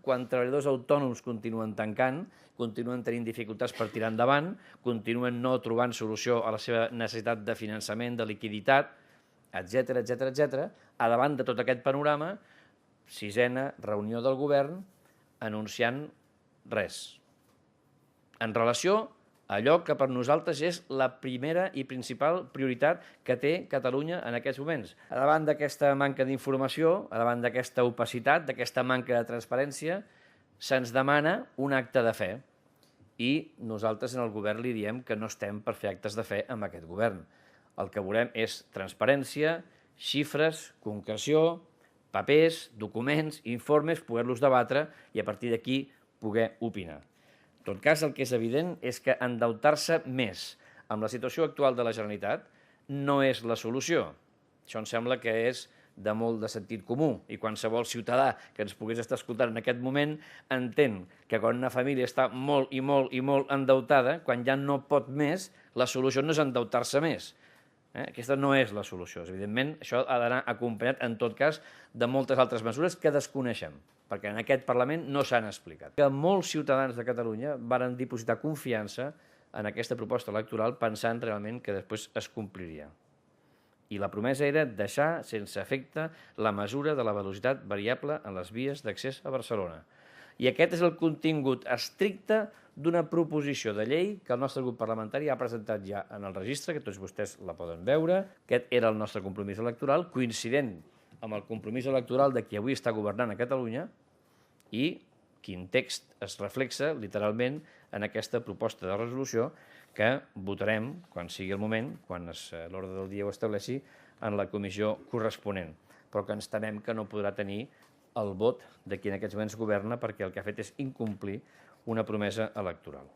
quan treballadors autònoms continuen tancant, continuen tenint dificultats per tirar endavant, continuen no trobant solució a la seva necessitat de finançament, de liquiditat, etc. A davant de tot aquest panorama, 6ª reunió del govern anunciant res. En relació a allò que per nosaltres és la primera i principal prioritat que té Catalunya en aquests moments. A davant d'aquesta manca d'informació, a davant d'aquesta opacitat, d'aquesta manca de transparència, se'ns demana un acte de fe. I nosaltres en el govern li diem que no estem per fer actes de fe amb aquest govern. El que volem és transparència, xifres, concreció, papers, documents, informes, poder-los debatre i a partir d'aquí poder opinar. En tot cas, el que és evident és que endeutar-se més amb la situació actual de la Generalitat no és la solució. Això em sembla que és de molt de sentit comú i qualsevol ciutadà que ens pogués estar escoltant en aquest moment entén que quan una família està molt endeutada, quan ja no pot més, la solució no és endeutar-se més. Aquesta no és la solució. Evidentment, això ha d'anar acompanyat, en tot cas, de moltes altres mesures que desconeixem, perquè en aquest Parlament no s'han explicat. Que molts ciutadans de Catalunya varen dipositar confiança en aquesta proposta electoral pensant realment que després es compliria. I la promesa era deixar sense efecte la mesura de la velocitat variable en les vies d'accés a Barcelona. I aquest és el contingut estricte d'una proposició de llei que el nostre grup parlamentari ha presentat ja en el registre, que tots vostès la poden veure. Aquest era el nostre compromís electoral, coincident amb el compromís electoral de qui avui està governant a Catalunya i quin text es reflexa literalment en aquesta proposta de resolució que votarem quan sigui el moment, quan l'ordre del dia ho estableixi, en la comissió corresponent, però que ens temem que no podrà tenir el vot de qui en aquests moments governa perquè el que ha fet és incomplir una promesa electoral.